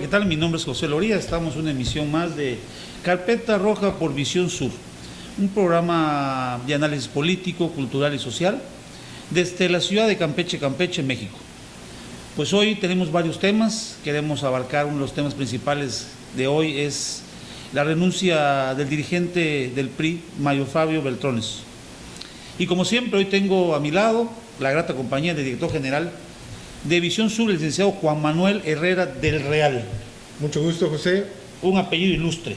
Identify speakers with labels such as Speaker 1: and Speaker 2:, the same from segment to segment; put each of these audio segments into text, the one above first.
Speaker 1: ¿qué tal? Mi nombre es José Loría, estamos en una emisión más de Carpeta Roja por Visión Sur, un programa de análisis político, cultural y social desde la ciudad de Campeche, México. Pues hoy tenemos varios temas, queremos abarcar uno de los temas principales de hoy es la renuncia del dirigente del PRI, Mario Fabio Beltrones. Y como siempre, hoy tengo a mi lado la grata compañía del director general de Visión Sur, el licenciado Juan Manuel Herrera del Real.
Speaker 2: Mucho gusto, José.
Speaker 1: Un apellido ilustre.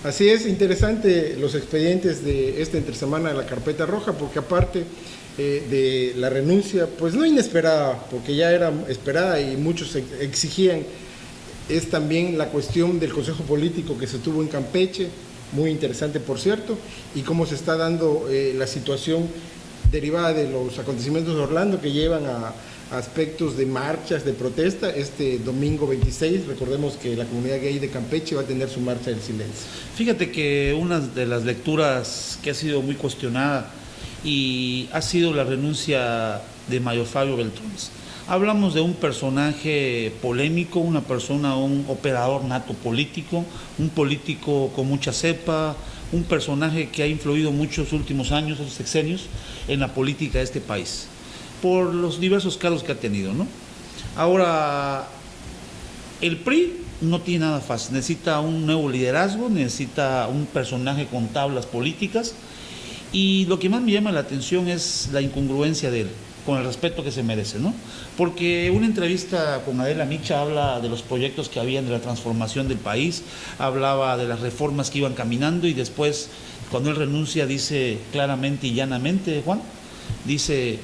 Speaker 2: Así es, interesante los expedientes de esta entresemana de la Carpeta Roja, porque aparte de la renuncia, pues no inesperada, porque ya era esperada y muchos exigían, es también la cuestión del Consejo Político que se tuvo en Campeche, muy interesante por cierto, y cómo se está dando la situación derivada de los acontecimientos de Orlando que llevan a aspectos de marchas, de protesta. Este domingo 26, recordemos que la comunidad gay de Campeche va a tener su marcha del silencio.
Speaker 1: Fíjate que una de las lecturas que ha sido muy cuestionada y ha sido la renuncia de Mario Fabio Beltrones. Hablamos de un personaje polémico, una persona, un operador nato político, un político con mucha cepa, un personaje que ha influido muchos últimos años, los sexenios, en la política de este país, por los diversos cargos que ha tenido, ¿no? Ahora, el PRI no tiene nada fácil, necesita un nuevo liderazgo, necesita un personaje con tablas políticas, y lo que más me llama la atención es la incongruencia de él, con el respeto que se merece, ¿no? Porque una entrevista con Adela Micha habla de los proyectos que habían de la transformación del país, hablaba de las reformas que iban caminando y después, cuando él renuncia, dice claramente y llanamente, Juan, dice,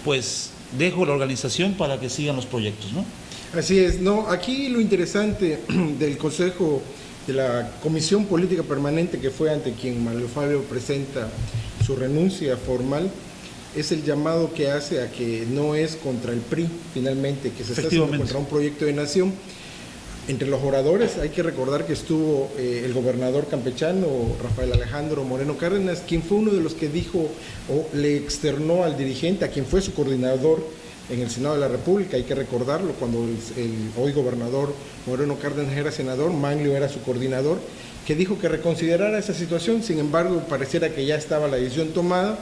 Speaker 1: pues dejo la organización para que sigan los proyectos, ¿no?
Speaker 2: Así es, no, aquí lo interesante del Consejo de la Comisión Política Permanente, que fue ante quien Mario Fabio presenta su renuncia formal, es el llamado que hace a que no es contra el PRI, finalmente, que se está haciendo contra un proyecto de nación. Entre los oradores hay que recordar que estuvo el gobernador campechano, Rafael Alejandro Moreno Cárdenas, quien fue uno de los que dijo o le externó al dirigente, a quien fue su coordinador en el Senado de la República, hay que recordarlo, cuando el hoy gobernador Moreno Cárdenas era senador, Manglio era su coordinador, que dijo que reconsiderara esa situación. Sin embargo, pareciera que ya estaba la decisión tomada.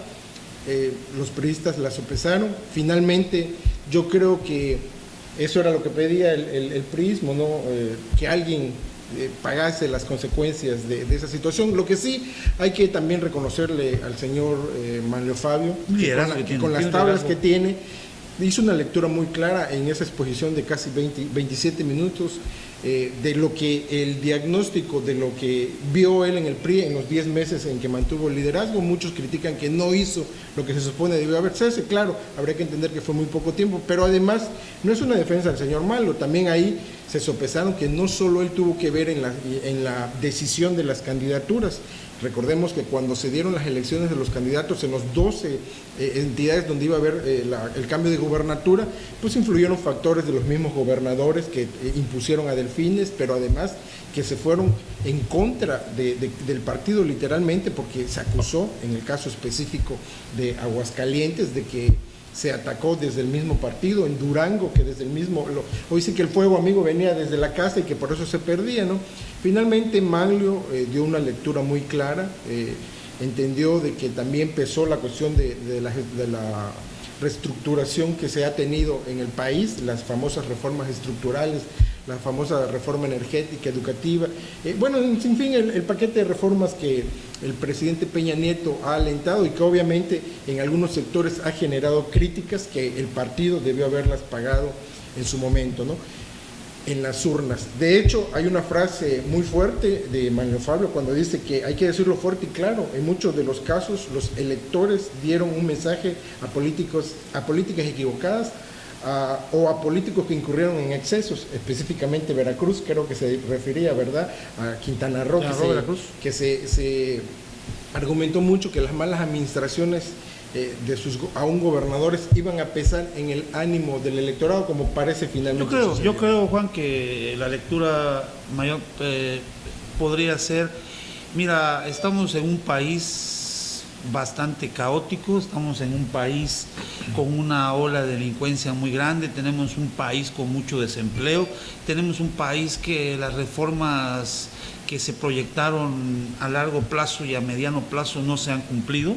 Speaker 2: Los priistas la sopesaron. Finalmente, yo creo que eso era lo que pedía el priismo, ¿no? Que alguien pagase las consecuencias de esa situación. Lo que sí hay que también reconocerle al señor Mario Fabio, que con las tablas que tiene, hizo una lectura muy clara en esa exposición de casi 27 minutos de lo que el diagnóstico, de lo que vio él en el PRI en los 10 meses en que mantuvo el liderazgo. Muchos critican que no hizo lo que se supone debió haberse hecho. Claro, habría que entender que fue muy poco tiempo, pero además no es una defensa del señor Malo. También ahí se sopesaron que no solo él tuvo que ver en la decisión de las candidaturas. Recordemos que cuando se dieron las elecciones de los candidatos en los 12 entidades donde iba a haber el cambio de gobernatura, pues influyeron factores de los mismos gobernadores que impusieron a Delfines, pero además que se fueron en contra del partido literalmente, porque se acusó, en el caso específico de Aguascalientes, de que se atacó desde el mismo partido, en Durango, que desde el mismo, hoy sí que el fuego amigo venía desde la casa y que por eso se perdía, ¿no? Finalmente Manglio dio una lectura muy clara, entendió de que también pesó la cuestión de la reestructuración que se ha tenido en el país, las famosas reformas estructurales, la famosa reforma energética, educativa, bueno, en fin, el paquete de reformas que el presidente Peña Nieto ha alentado y que obviamente en algunos sectores ha generado críticas que el partido debió haberlas pagado en su momento, ¿no? En las urnas. De hecho, hay una frase muy fuerte de Mario Fabio cuando dice que hay que decirlo fuerte y claro, en muchos de los casos los electores dieron un mensaje a políticas equivocadas, o a políticos que incurrieron en excesos, específicamente Veracruz, creo que se refería, ¿verdad?, a Quintana Roo, que se argumentó mucho que las malas administraciones a un gobernadores iban a pesar en el ánimo del electorado, como parece finalmente.
Speaker 1: Yo creo, Juan, que la lectura mayor podría ser, mira, estamos en un país bastante caótico, estamos en un país con una ola de delincuencia muy grande, tenemos un país con mucho desempleo, tenemos un país que las reformas que se proyectaron a largo plazo y a mediano plazo no se han cumplido,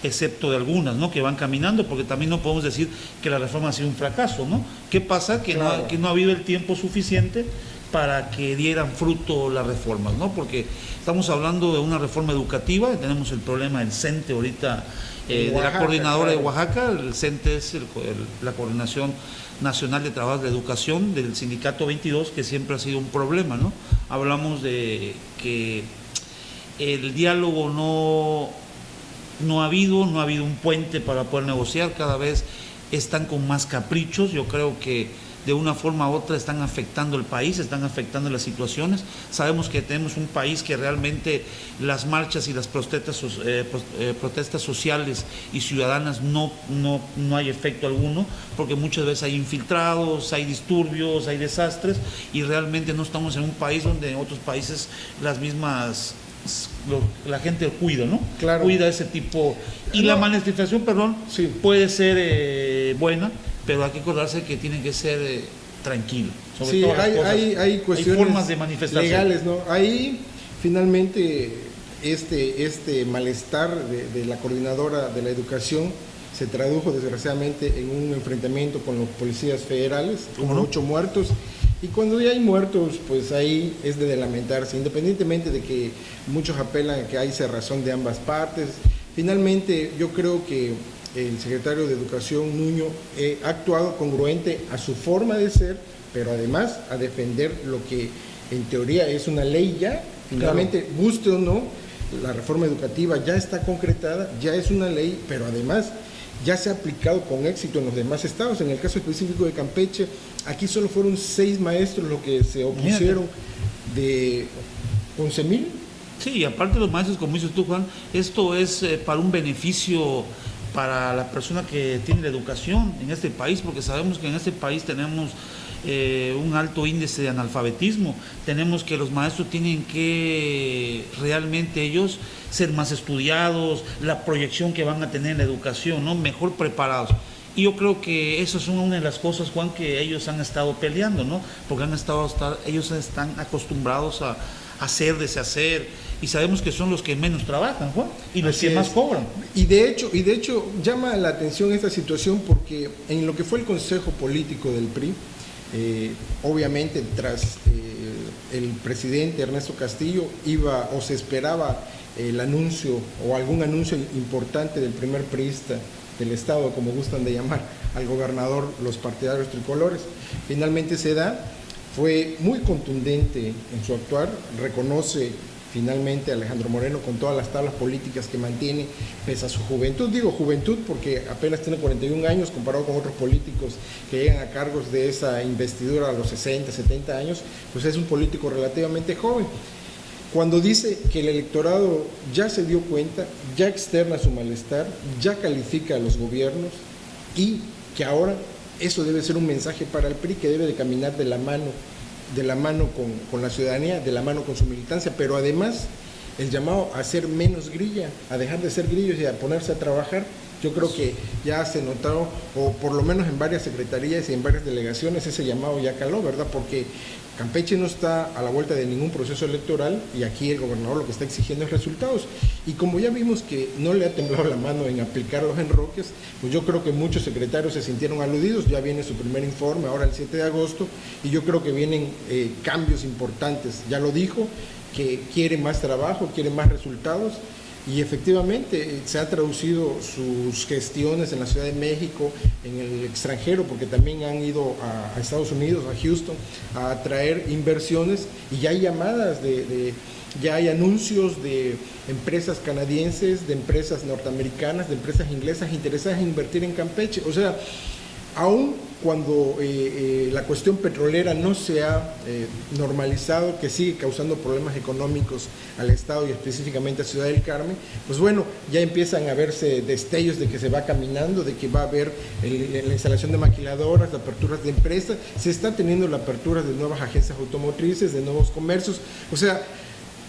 Speaker 1: excepto de algunas, ¿no?, que van caminando, porque también no podemos decir que la reforma ha sido un fracaso, ¿no? ¿Qué pasa? Que, claro, no ha habido el tiempo suficiente para que dieran fruto las reformas, ¿no? Porque estamos hablando de una reforma educativa, tenemos el problema del CENTE ahorita, de la coordinadora, claro, de Oaxaca. El CENTE es la Coordinación Nacional de Trabajo de Educación del Sindicato 22, que siempre ha sido un problema, ¿no? Hablamos de que el diálogo no ha habido un puente para poder negociar, cada vez están con más caprichos. Yo creo que de una forma u otra están afectando el país, están afectando las situaciones. Sabemos que tenemos un país que realmente las marchas y las protestas sociales y ciudadanas no hay efecto alguno, porque muchas veces hay infiltrados, hay disturbios, hay desastres, y realmente no estamos en un país donde en otros países la gente cuida, ¿no? Claro. Cuida ese tipo. Y no, la manifestación, perdón, sí, puede ser buena, pero hay que acordarse que tiene que ser tranquilo.
Speaker 2: Sí, hay cuestiones,
Speaker 1: hay formas de manifestación
Speaker 2: legales, ¿no? Ahí finalmente este malestar de la coordinadora de la educación se tradujo desgraciadamente en un enfrentamiento con los policías federales, con 8 muertos. Y cuando ya hay muertos, pues ahí es de lamentarse, independientemente de que muchos apelan a que hay cerrazón de ambas partes. Finalmente, yo creo que el secretario de Educación, Nuño, ha actuado congruente a su forma de ser, pero además a defender lo que en teoría es una ley ya. Finalmente, claro, guste o no, la reforma educativa ya está concretada, ya es una ley, pero además ya se ha aplicado con éxito en los demás estados. En el caso específico de Campeche, aquí solo fueron 6 maestros los que se opusieron de 11,000.
Speaker 1: Sí, y aparte de los maestros, como dices tú, Juan, esto es para un beneficio para la persona que tiene la educación en este país, porque sabemos que en este país tenemos un alto índice de analfabetismo. Tenemos que los maestros tienen que realmente ellos ser más estudiados, la proyección que van a tener en la educación, ¿no?, mejor preparados. Y yo creo que eso es una de las cosas, Juan, que ellos han estado peleando, ¿no? Porque ellos están acostumbrados a hacer, deshacer, y sabemos que son los que menos trabajan, Juan, y los que más cobran.
Speaker 2: Y de hecho llama la atención esta situación porque en lo que fue el Consejo Político del PRI, obviamente tras el presidente Ernesto Castillo iba o se esperaba el anuncio o algún anuncio importante del primer priista del estado, como gustan de llamar al gobernador los partidarios tricolores. Finalmente se da, fue muy contundente en su actuar, reconoce finalmente a Alejandro Moreno con todas las tablas políticas que mantiene, pese a su juventud. Digo juventud porque apenas tiene 41 años comparado con otros políticos que llegan a cargos de esa investidura a los 60, 70 años, pues es un político relativamente joven. Cuando dice que el electorado ya se dio cuenta, ya externa su malestar, ya califica a los gobiernos y que ahora eso debe ser un mensaje para el PRI que debe de caminar de la mano con la ciudadanía, de la mano con su militancia, pero además el llamado a ser menos grilla, a dejar de ser grillos y a ponerse a trabajar. Yo creo que ya se notó, o por lo menos en varias secretarías y en varias delegaciones, ese llamado ya caló, ¿verdad? Porque Campeche no está a la vuelta de ningún proceso electoral y aquí el gobernador lo que está exigiendo es resultados. Y como ya vimos que no le ha temblado la mano en aplicar los enroques, pues yo creo que muchos secretarios se sintieron aludidos. Ya viene su primer informe, ahora el 7 de agosto, y yo creo que vienen cambios importantes. Ya lo dijo, que quiere más trabajo, quiere más resultados. Y efectivamente se ha traducido sus gestiones en la Ciudad de México, en el extranjero, porque también han ido a Estados Unidos, a Houston, a traer inversiones, y ya hay llamadas ya hay anuncios de empresas canadienses, de empresas norteamericanas, de empresas inglesas interesadas en invertir en Campeche. O sea, aún cuando la cuestión petrolera no se ha normalizado, que sigue causando problemas económicos al Estado y específicamente a Ciudad del Carmen, pues bueno, ya empiezan a verse destellos de que se va caminando, de que va a haber la instalación de maquiladoras, de aperturas de empresas, se está teniendo la apertura de nuevas agencias automotrices, de nuevos comercios. O sea,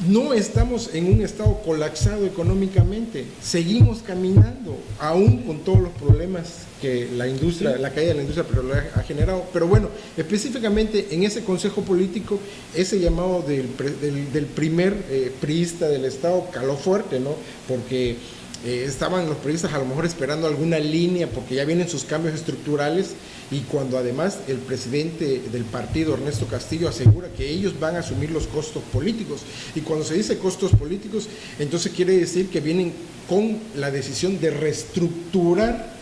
Speaker 2: no estamos en un estado colapsado económicamente, seguimos caminando, aún con todos los problemas que la industria, la caída de la industria petrolera ha generado. Pero bueno, específicamente en ese consejo político, ese llamado del primer priista del estado caló fuerte, ¿no? Porque estaban los periodistas a lo mejor esperando alguna línea porque ya vienen sus cambios estructurales, y cuando además el presidente del partido, Ernesto Castillo, asegura que ellos van a asumir los costos políticos, y cuando se dice costos políticos, entonces quiere decir que vienen con la decisión de reestructurar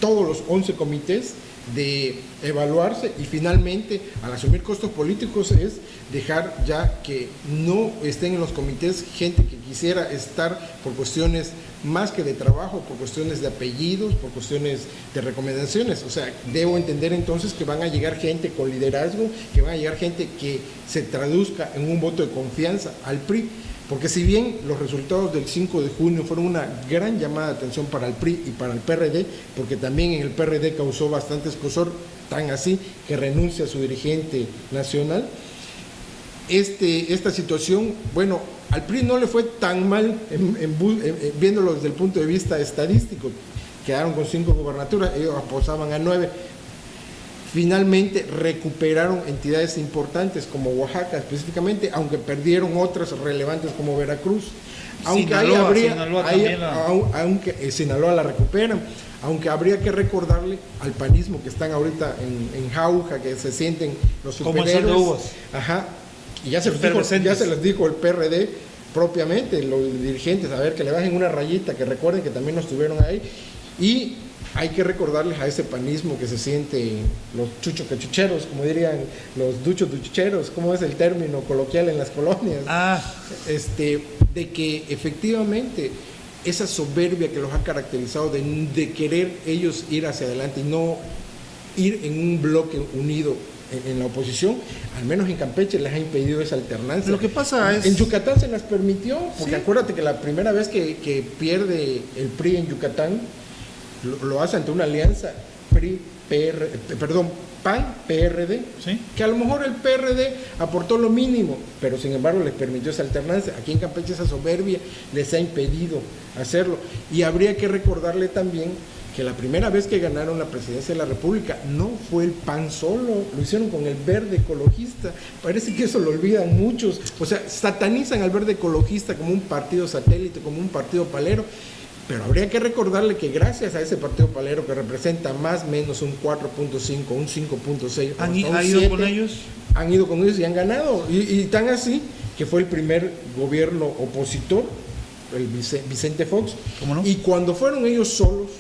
Speaker 2: todos los 11 comités, de evaluarse, y finalmente al asumir costos políticos es dejar ya que no estén en los comités gente que quisiera estar por cuestiones más que de trabajo, por cuestiones de apellidos, por cuestiones de recomendaciones. O sea, debo entender entonces que van a llegar gente con liderazgo, que van a llegar gente que se traduzca en un voto de confianza al PRI. Porque si bien los resultados del 5 de junio fueron una gran llamada de atención para el PRI y para el PRD, porque también en el PRD causó bastante escosor, tan así que renuncia a su dirigente nacional, esta situación, bueno, al PRI no le fue tan mal viéndolo desde el punto de vista estadístico. Quedaron con 5 gubernaturas, ellos apostaban a 9. Finalmente recuperaron entidades importantes como Oaxaca específicamente, aunque perdieron otras relevantes como Veracruz. Aunque aunque Sinaloa la recuperan, aunque habría que recordarle al panismo que están ahorita en jauja, que se sienten los superhéroes. Ajá, y ya se les dijo el PRD propiamente, los dirigentes, a ver, que le bajen una rayita, que recuerden que también nos tuvieron ahí. Y hay que recordarles a ese panismo que se siente los chuchocachucheros, como dirían los duchoducheros, ¿cómo es el término coloquial en las colonias? De que efectivamente esa soberbia que los ha caracterizado de querer ellos ir hacia adelante y no ir en un bloque unido en la oposición, al menos en Campeche les ha impedido esa alternancia.
Speaker 1: Lo que pasa es...
Speaker 2: En Yucatán se las permitió, porque sí, acuérdate que la primera vez que pierde el PRI en Yucatán, lo hace ante una alianza PAN-PRD, ¿sí? Que a lo mejor el PRD aportó lo mínimo, pero sin embargo les permitió esa alternancia. Aquí en Campeche esa soberbia les ha impedido hacerlo. Y habría que recordarle también que la primera vez que ganaron la presidencia de la República no fue el PAN solo, lo hicieron con el Verde Ecologista. Parece que eso lo olvidan muchos, o sea, satanizan al Verde Ecologista como un partido satélite, como un partido palero. Pero habría que recordarle que gracias a ese partido palero que representa más o menos un 4.5, un 5.6,
Speaker 1: ¿Han ido con ellos?
Speaker 2: Han ido con ellos y han ganado. Y tan así que fue el primer gobierno opositor, el Vicente Fox.
Speaker 1: ¿Cómo no?
Speaker 2: Y cuando fueron ellos solos,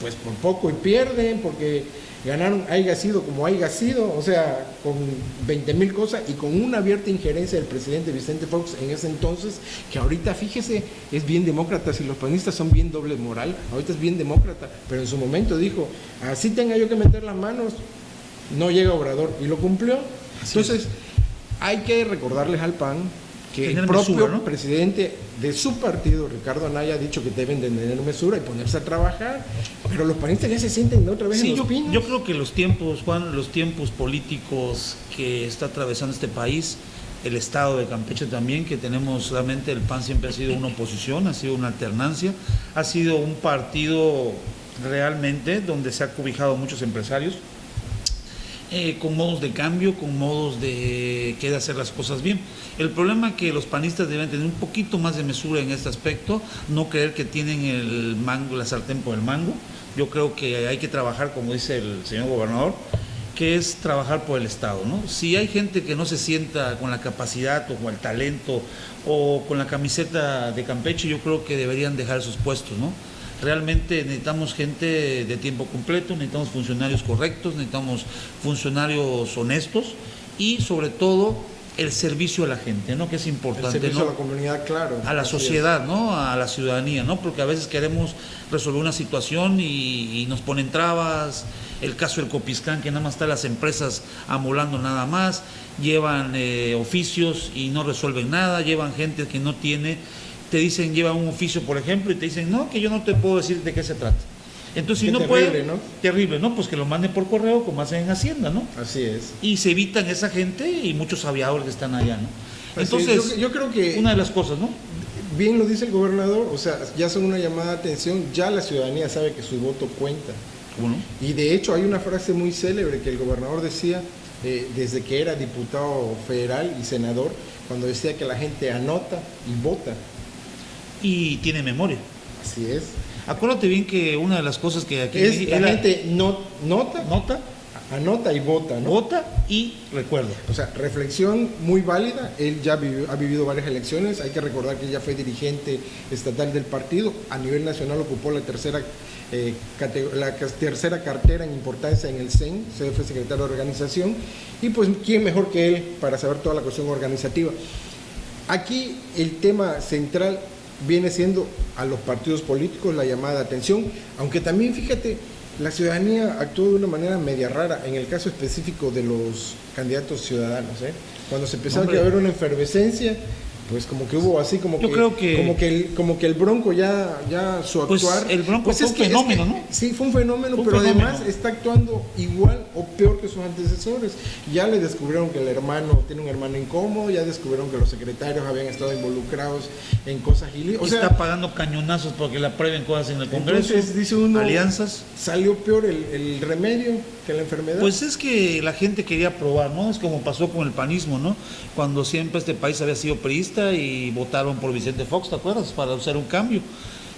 Speaker 2: pues por poco y pierden, porque ganaron, haya sido como haya sido, o sea, con 20,000 cosas y con una abierta injerencia del presidente Vicente Fox en ese entonces, que ahorita, fíjese, es bien demócrata. Si los panistas son bien doble moral, ahorita es bien demócrata, pero en su momento dijo, así tenga yo que meter las manos, no llega Obrador, y lo cumplió. Entonces, hay que recordarles al PAN que el propio presidente de su partido, Ricardo Anaya, ha dicho que deben de tener mesura y ponerse a trabajar, pero los panistas ya se sienten otra vez en los pinos.
Speaker 1: Yo creo que los tiempos, Juan, los tiempos políticos que está atravesando este país, el estado de Campeche también, que tenemos realmente, el PAN siempre ha sido una oposición, ha sido una alternancia, ha sido un partido realmente donde se ha cobijado muchos empresarios, con modos de cambio, con modos de querer hacer las cosas bien. El problema es que los panistas deben tener un poquito más de mesura en este aspecto, no creer que tienen el mango, la sartén por el mango. Yo creo que hay que trabajar, como dice el señor gobernador, que es trabajar por el Estado, ¿no? Si hay gente que no se sienta con la capacidad o con el talento o con la camiseta de Campeche, yo creo que deberían dejar sus puestos, ¿no? Realmente necesitamos gente de tiempo completo, necesitamos funcionarios correctos, necesitamos funcionarios honestos y sobre todo el servicio a la gente, ¿no? Que es importante,
Speaker 2: el servicio,
Speaker 1: ¿no?
Speaker 2: a la comunidad, claro.
Speaker 1: A la sociedad, ¿no? A la ciudadanía, ¿no? Porque a veces queremos resolver una situación y nos ponen trabas. El caso del Copiscán, que nada más están las empresas amolando nada más, llevan oficios y no resuelven nada, llevan gente que no tiene, te dicen, lleva un oficio, por ejemplo, y te dicen, no, que yo no te puedo decir de qué se trata. Entonces, si
Speaker 2: Qué
Speaker 1: no
Speaker 2: terrible,
Speaker 1: puede,
Speaker 2: ¿no?
Speaker 1: terrible, ¿no? Pues que lo manden por correo, como hacen en Hacienda, ¿no?
Speaker 2: Así es.
Speaker 1: Y se evitan esa gente y muchos aviadores que están allá, ¿no?
Speaker 2: Así es.
Speaker 1: Entonces,
Speaker 2: Yo creo que
Speaker 1: una de las cosas, ¿no?
Speaker 2: bien lo dice el gobernador, o sea, ya son una llamada de atención, ya la ciudadanía sabe que su voto cuenta.
Speaker 1: ¿Cómo no?
Speaker 2: Y de hecho hay una frase muy célebre que el gobernador decía desde que era diputado federal y senador, cuando decía que la gente anota y vota.
Speaker 1: Y tiene memoria.
Speaker 2: Así es.
Speaker 1: Acuérdate bien que una de las cosas que aquí
Speaker 2: Es, la gente nota, anota y vota, ¿no?
Speaker 1: vota y recuerda.
Speaker 2: O sea, reflexión muy válida. Él ya ha vivido varias elecciones. Hay que recordar que ya fue dirigente estatal del partido. A nivel nacional ocupó la tercera cartera en importancia en el CEN. Se fue secretario de organización. Y pues, ¿quién mejor que él para saber toda la cuestión organizativa? Aquí el tema central viene siendo a los partidos políticos la llamada de atención, aunque también, fíjate, la ciudadanía actuó de una manera media rara en el caso específico de los candidatos ciudadanos. Cuando se empezó a ver una efervescencia, pues como que hubo así como que el Bronco ya su
Speaker 1: Pues
Speaker 2: actuar,
Speaker 1: el Bronco
Speaker 2: pues
Speaker 1: fue un fenómeno, ¿no?
Speaker 2: Sí, fue un fenómeno,
Speaker 1: Fue un
Speaker 2: pero
Speaker 1: fenómeno.
Speaker 2: además está actuando igual o peor que sus antecesores. Ya le descubrieron que el hermano tiene un hermano incómodo, ya descubrieron que los secretarios habían estado involucrados en cosas ilícitas.
Speaker 1: Está pagando cañonazos porque le aprueben cosas en el Congreso.
Speaker 2: Entonces, dice uno,
Speaker 1: alianzas.
Speaker 2: ¿salió peor el remedio que la enfermedad?
Speaker 1: Pues es que la gente quería probar, ¿no? Es como pasó con el panismo, ¿no? Cuando siempre este país había sido priista y votaron por Vicente Fox, ¿te acuerdas? Para hacer un cambio.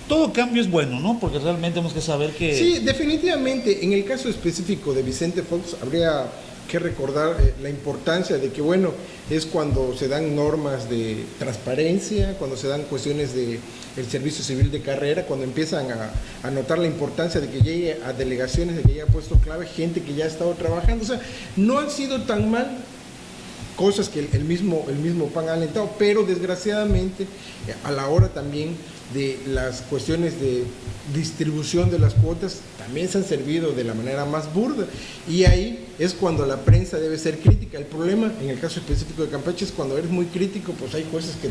Speaker 1: Todo cambio es bueno, ¿no? Porque realmente tenemos que saber que...
Speaker 2: Sí, definitivamente. En el caso específico de Vicente Fox habría que recordar la importancia de que, bueno, es cuando se dan normas de transparencia, cuando se dan cuestiones de el servicio civil de carrera, cuando empiezan a notar la importancia de que llegue a delegaciones, de que llegue a puestos clave gente que ya ha estado trabajando. O sea, no han sido tan mal cosas que el mismo PAN ha alentado, pero desgraciadamente a la hora también de las cuestiones de distribución de las cuotas también se han servido de la manera más burda, y ahí es cuando la prensa debe ser crítica. El problema en el caso específico de Campeche es cuando eres muy crítico, pues hay cosas que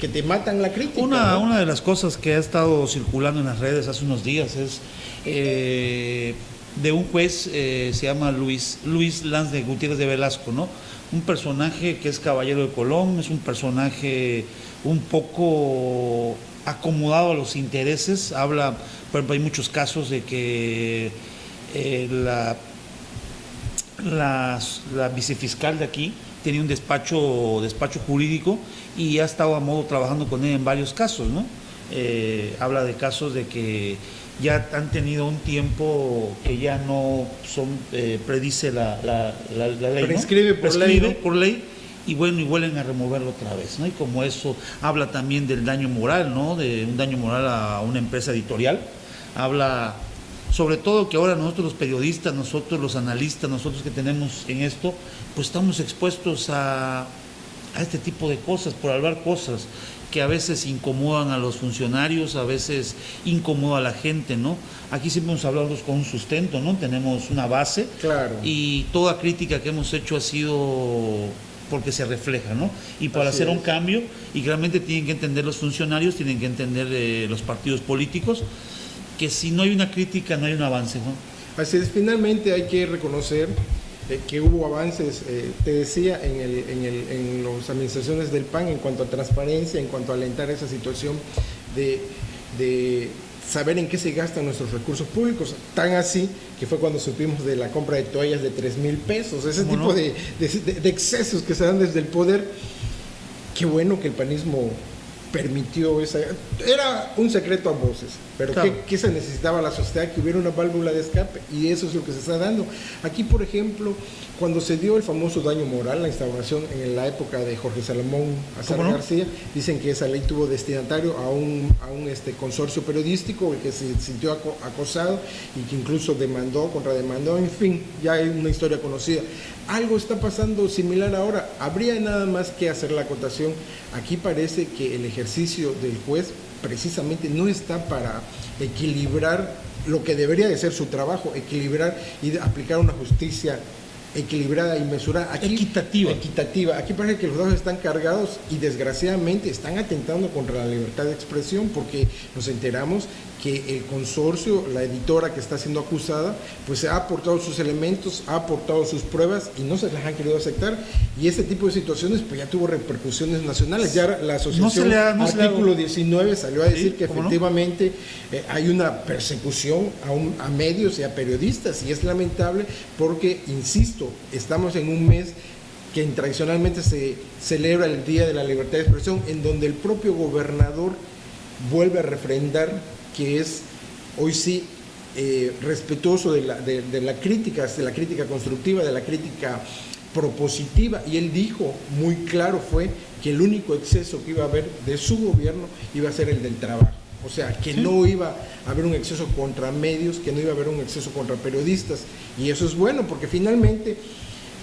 Speaker 2: te matan la crítica.
Speaker 1: Una de las cosas que ha estado circulando en las redes hace unos días es de un juez, se llama Luis Lanz de Gutiérrez de Velasco, ¿no? Un personaje que es caballero de Colón, es un personaje un poco acomodado a los intereses. Habla, por ejemplo, hay muchos casos de que la vicefiscal de aquí tenía un despacho jurídico y ha estado a modo trabajando con él en varios casos, ¿no? Habla de casos de que ya han tenido un tiempo que ya no son, predice la ley,
Speaker 2: prescribe,
Speaker 1: ¿no?
Speaker 2: por ley, ¿no?
Speaker 1: por ley, y bueno, y vuelven a removerlo otra vez, ¿no? Y como eso habla también del daño moral, ¿no? De un daño moral a una empresa editorial. Habla sobre todo que ahora nosotros los periodistas, nosotros los analistas, nosotros que tenemos en esto, pues estamos expuestos a este tipo de cosas, por hablar cosas que a veces incomodan a los funcionarios, a veces incomoda a la gente, ¿no? Aquí siempre hemos hablado con un sustento, ¿no? Tenemos una base,
Speaker 2: claro,
Speaker 1: y toda crítica que hemos hecho ha sido porque se refleja, ¿no? Y para hacer un cambio, y realmente tienen que entender los funcionarios, tienen que entender los partidos políticos, que si no hay una crítica no hay un avance, ¿no?
Speaker 2: Así es, finalmente hay que reconocer que hubo avances, te decía, en las administraciones del PAN en cuanto a transparencia, en cuanto a alentar esa situación de saber en qué se gastan nuestros recursos públicos, tan así que fue cuando supimos de la compra de toallas de 3,000 pesos, ese tipo
Speaker 1: no?
Speaker 2: de excesos que se dan desde el poder. Qué bueno que el panismo permitió esa... Era un secreto a voces, pero
Speaker 1: claro.
Speaker 2: ¿qué se necesitaba la sociedad? Que hubiera una válvula de escape, y eso es lo que se está dando. Aquí, por ejemplo, cuando se dio el famoso daño moral, la instauración en la época de Jorge Salomón Azar García, dicen que esa ley tuvo destinatario a un consorcio periodístico, el que se sintió acosado y que incluso contrademandó, en fin, ya hay una historia conocida. Algo está pasando similar ahora. Habría nada más que hacer la acotación. Aquí parece que el ejercicio del juez precisamente no está para equilibrar lo que debería de ser su trabajo, equilibrar y aplicar una justicia equilibrada y mesurada. Aquí, equitativa. Aquí parece que los dados están cargados y desgraciadamente están atentando contra la libertad de expresión, porque nos enteramos que el consorcio, la editora que está siendo acusada, pues ha aportado sus elementos, ha aportado sus pruebas y no se las han querido aceptar, y este tipo de situaciones pues ya tuvo repercusiones nacionales. Ya la asociación Artículo 19 salió a decir que efectivamente hay una persecución a medios y a periodistas, y es lamentable porque, insisto, estamos en un mes que tradicionalmente se celebra el Día de la Libertad de Expresión, en donde el propio gobernador vuelve a refrendar que es hoy sí respetuoso de la crítica constructiva, de la crítica propositiva, y él dijo muy claro fue que el único exceso que iba a haber de su gobierno iba a ser el del trabajo. O sea, que no iba a haber un exceso contra medios, que no iba a haber un exceso contra periodistas, y eso es bueno porque finalmente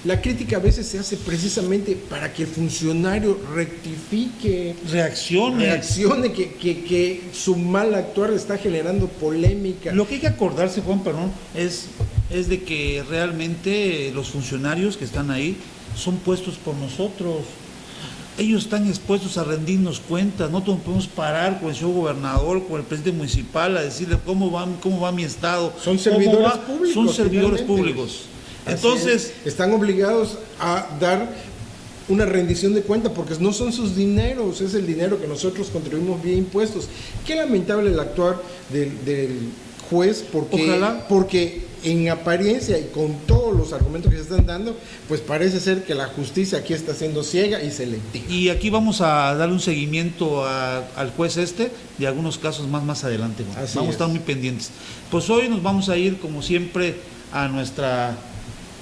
Speaker 2: la crítica a veces se hace precisamente para que el funcionario rectifique, reaccione, que su mal actuar está generando polémica.
Speaker 1: Lo que hay que acordarse, Juan, perdón, es de que realmente los funcionarios que están ahí son puestos por nosotros. Ellos están expuestos a rendirnos cuentas. No podemos parar con el señor gobernador, con el presidente municipal, a decirle cómo va mi estado.
Speaker 2: Son servidores públicos.
Speaker 1: Son servidores públicos. Entonces,
Speaker 2: están obligados a dar una rendición de cuenta porque no son sus dineros, es el dinero que nosotros contribuimos vía impuestos. Qué lamentable el actuar del juez, porque en apariencia y con todos los argumentos que se están dando, pues parece ser que la justicia aquí está siendo ciega y selectiva.
Speaker 1: Y aquí vamos a darle un seguimiento al juez de algunos casos más adelante. Vamos a estar muy pendientes. Pues hoy nos vamos a ir, como siempre, a nuestra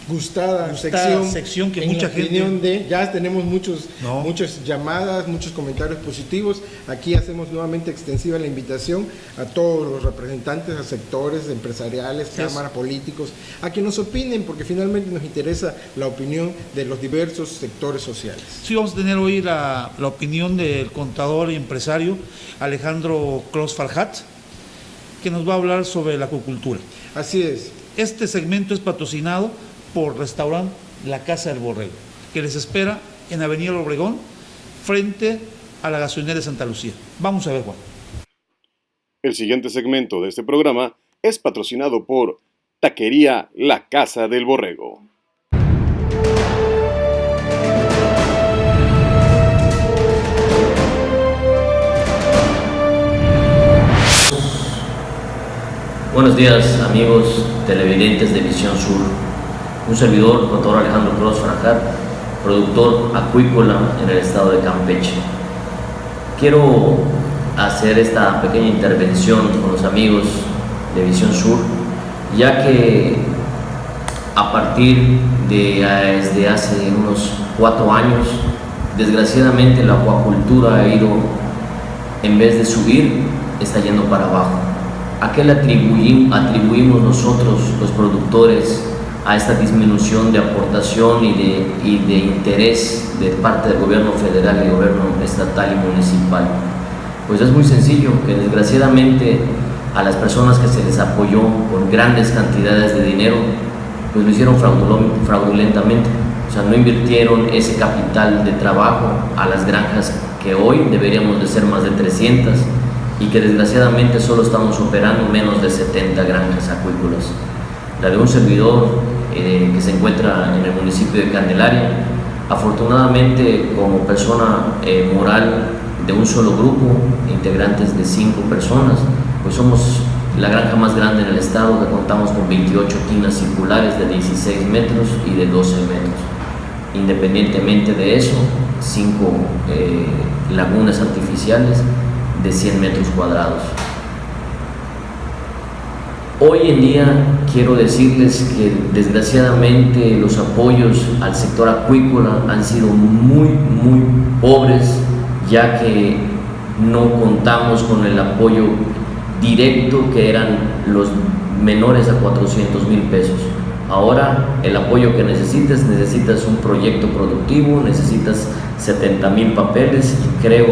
Speaker 2: gustada sección que mucha gente ya tenemos muchas llamadas, muchos comentarios positivos. Aquí hacemos nuevamente extensiva la invitación a todos los representantes, a sectores empresariales, cámaras, políticos, a que nos opinen, porque finalmente nos interesa la opinión de los diversos sectores sociales.
Speaker 1: Sí, vamos a tener hoy la opinión del contador y empresario Alejandro Clos Farhat, que nos va a hablar sobre la acuicultura.
Speaker 2: Así es.
Speaker 1: Este segmento es patrocinado por Restaurante La Casa del Borrego, que les espera en Avenida Obregón, frente a la gasolinera de Santa Lucía. Vamos a ver, Juan.
Speaker 3: El siguiente segmento de este programa es patrocinado por Taquería La Casa del Borrego.
Speaker 4: Buenos días, amigos televidentes de Visión Sur. Un servidor, contador Alejandro Clos Farhat, productor acuícola en el estado de Campeche. Quiero hacer esta pequeña intervención con los amigos de Visión Sur, ya que a partir desde hace unos 4 años, desgraciadamente la acuacultura ha ido, en vez de subir, está yendo para abajo. ¿A qué le atribuimos nosotros, los productores, a esta disminución de aportación y de interés de parte del gobierno federal y gobierno estatal y municipal? Pues es muy sencillo, que desgraciadamente a las personas que se les apoyó con grandes cantidades de dinero, pues lo hicieron fraudulentamente. O sea, no invirtieron ese capital de trabajo a las granjas que hoy deberíamos de ser más de 300 y que desgraciadamente solo estamos operando menos de 70 granjas acuícolas. La de un servidor que se encuentra en el municipio de Candelaria, afortunadamente como persona moral de un solo grupo, integrantes de 5 personas, pues somos la granja más grande en el estado, que contamos con 28 tinas circulares de 16 metros y de 12 metros. Independientemente de eso, 5 lagunas artificiales de 100 metros cuadrados. Hoy en día quiero decirles que desgraciadamente los apoyos al sector acuícola han sido muy pobres, ya que no contamos con el apoyo directo que eran los menores a 400,000 pesos. Ahora el apoyo que necesitas un proyecto productivo, necesitas 70,000 papeles, y creo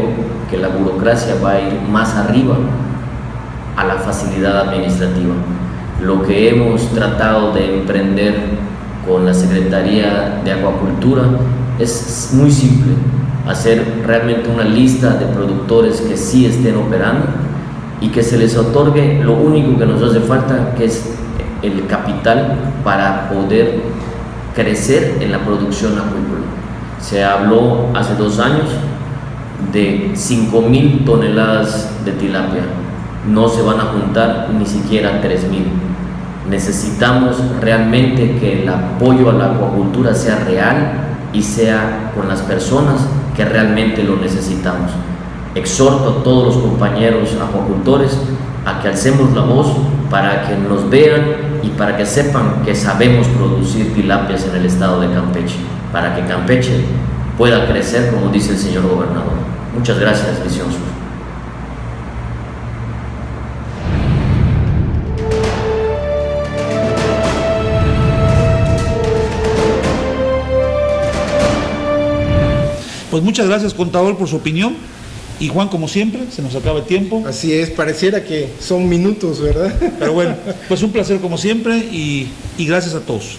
Speaker 4: que la burocracia va a ir más arriba a la facilidad administrativa. Lo que hemos tratado de emprender con la Secretaría de Acuacultura es muy simple: hacer realmente una lista de productores que sí estén operando y que se les otorgue lo único que nos hace falta, que es el capital para poder crecer en la producción acuícola. Se habló hace 2 años de 5.000 toneladas de tilapia. No se van a juntar ni siquiera 3.000. Necesitamos realmente que el apoyo a la acuacultura sea real y sea con las personas que realmente lo necesitamos. Exhorto a todos los compañeros acuacultores a que alcemos la voz para que nos vean y para que sepan que sabemos producir tilapias en el estado de Campeche, para que Campeche pueda crecer como dice el señor gobernador. Muchas gracias, Visión Sur.
Speaker 1: Pues muchas gracias, contador, por su opinión. Y Juan, como siempre, se nos acaba el tiempo.
Speaker 2: Así es, pareciera que son minutos, ¿verdad?
Speaker 1: Pero bueno, pues un placer como siempre y gracias a todos.